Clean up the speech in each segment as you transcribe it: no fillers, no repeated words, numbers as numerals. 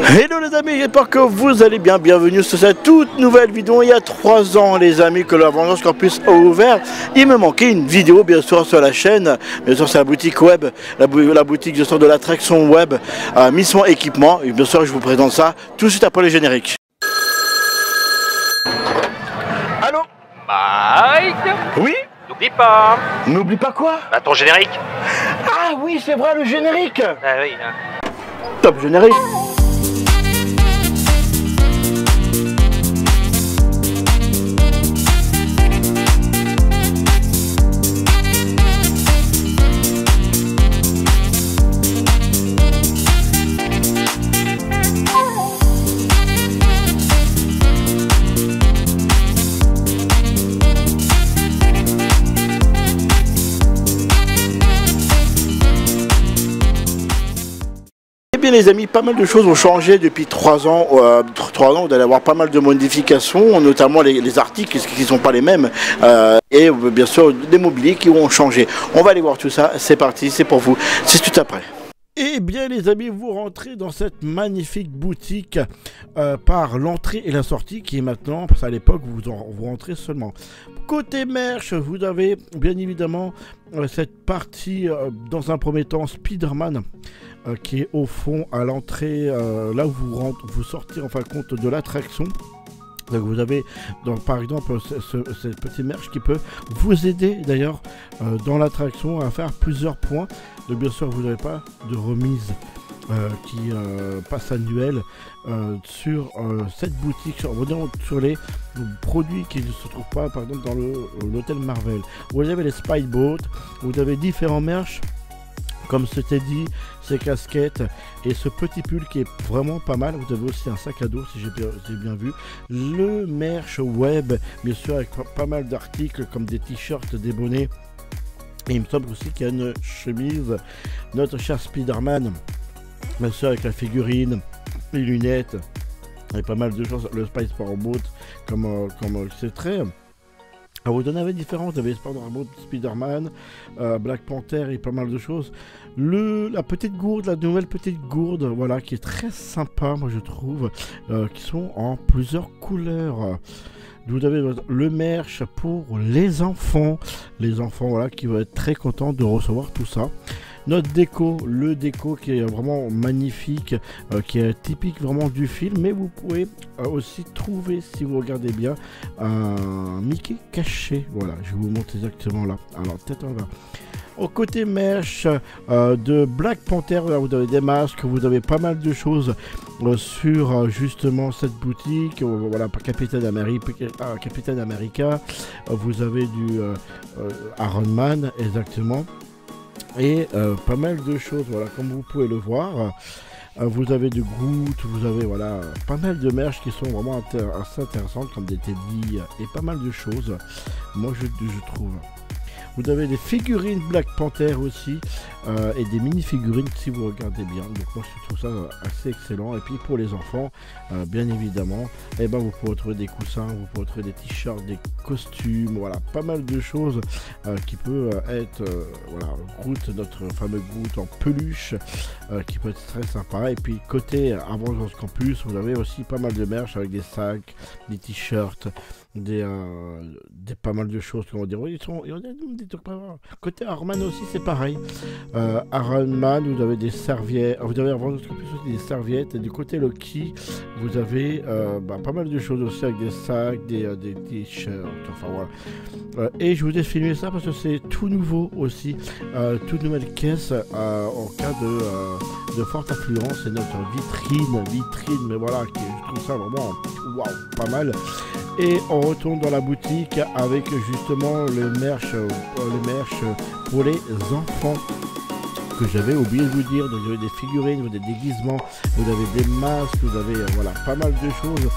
Hello les amis, j'espère que vous allez bien, bienvenue sur cette toute nouvelle vidéo. Il y a 3 ans les amis que l'Avengers Campus a ouvert, il me manquait une vidéo bien sûr sur la chaîne, bien sûr c'est la boutique web, la boutique bien sûr de l'attraction web, Mission Équipement, et bien sûr je vous présente ça tout de suite après les génériques. Allô Mike. Oui. N'oublie pas. N'oublie pas quoi? Bah, ton générique. Ah oui c'est vrai, le générique. Ah oui. Top générique. Bien les amis, pas mal de choses ont changé depuis 3 ans. 3 ans, vous allez avoir pas mal de modifications, notamment les articles qui ne sont pas les mêmes, et bien sûr des mobiliers qui ont changé. On va aller voir tout ça, c'est parti, c'est pour vous, c'est tout après. Eh bien les amis, vous rentrez dans cette magnifique boutique par l'entrée et la sortie qui est maintenant, parce qu'à l'époque vous rentrez seulement. Côté merch, vous avez bien évidemment cette partie dans un premier temps Spider-Man qui est au fond à l'entrée, là où vous sortez en fin de compte de l'attraction. Donc vous avez par exemple ce petit merch qui peut vous aider d'ailleurs dans l'attraction à faire plusieurs points. Donc bien sûr vous n'avez pas de remise qui passe annuelle sur cette boutique, sur les produits qui ne se trouvent pas par exemple dans l'hôtel Marvel. Vous avez les Spy Boat, vous avez différents merch comme c'était dit, ces casquettes et ce petit pull qui est vraiment pas mal. Vous avez aussi un sac à dos si j'ai bien vu. Le merch web, bien sûr, avec pas mal d'articles comme des t-shirts, des bonnets. Et il me semble aussi qu'il y a une chemise, notre cher Spider-Man, bien sûr, avec la figurine, les lunettes, et pas mal de choses. Le Spice Power Boat, comme c'est très. Alors vous en avez différents, vous avez Spider-Man, Black Panther et pas mal de choses. La petite gourde, la nouvelle petite gourde, voilà, qui est très sympa, moi je trouve, qui sont en plusieurs couleurs. Vous avez le merch pour les enfants voilà, qui vont être très contents de recevoir tout ça. Notre déco, le déco qui est vraiment magnifique, qui est typique vraiment du film, mais vous pouvez aussi trouver, si vous regardez bien, un Mickey caché. Voilà, je vais vous montrer exactement là. Alors, peut-être on va. Au côté merch de Black Panther, là, vous avez des masques, vous avez pas mal de choses sur justement cette boutique. Voilà, Capitaine America, vous avez du Iron Man, exactement. Et pas mal de choses, voilà, comme vous pouvez le voir. Vous avez de Groot, vous avez voilà pas mal de merch qui sont vraiment assez intéressantes, comme des teddy et pas mal de choses. Moi je trouve. Vous avez des figurines Black Panther aussi et des mini-figurines si vous regardez bien. Donc moi je trouve ça assez excellent. Et puis pour les enfants, bien évidemment, eh ben, vous pouvez trouver des coussins, vous pouvez trouver des t-shirts, des costumes, voilà, pas mal de choses qui peut être, voilà, Groot, notre fameux Groot en peluche, qui peut être très sympa. Et puis côté Avengers Campus, vous avez aussi pas mal de merch avec des sacs, des t-shirts, des pas mal de choses, comment dire. Oui, il y en a des trucs pas mal. Côté Iron Man aussi c'est pareil. Iron Man, vous avez des serviettes, vous avez des serviettes, et du côté Loki vous avez pas mal de choses aussi avec des sacs, des t-shirts, enfin voilà. Et je vous ai filmé ça parce que c'est tout nouveau aussi, toute nouvelle caisse en cas de forte affluence. C'est notre vitrine, mais voilà, je trouve ça vraiment waouh, pas mal. Et on retourne dans la boutique avec justement le merch pour les enfants que j'avais oublié de vous dire. Donc vous avez des figurines, vous avez des déguisements, vous avez des masques, vous avez voilà pas mal de choses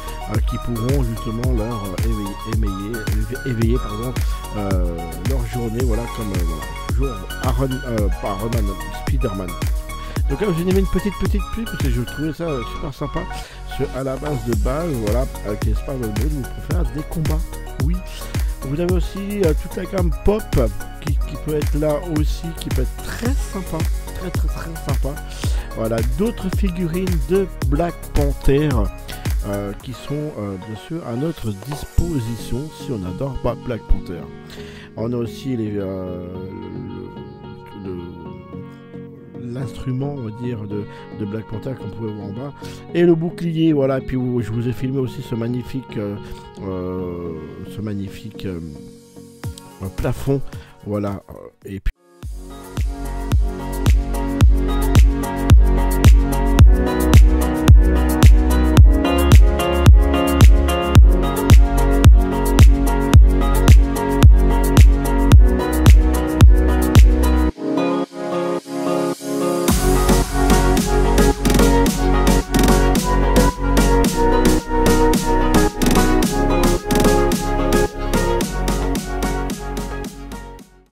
qui pourront justement leur éveiller leur journée, voilà, comme jour Spider-Man. Donc là, j'ai mis une petite pub parce que je trouvais ça super sympa. À la base de base, voilà, avec les Spider-Man, vous pouvez faire des combats. Oui. Vous avez aussi toute la gamme pop qui peut être là aussi, qui peut être très sympa, très sympa. Voilà, d'autres figurines de Black Panther qui sont bien sûr à notre disposition si on adore Black Panther. On a aussi l'instrument, on va dire, de Black Panther qu'on pouvait voir en bas, et le bouclier, voilà. Et puis je vous ai filmé aussi ce magnifique plafond, voilà. Et puis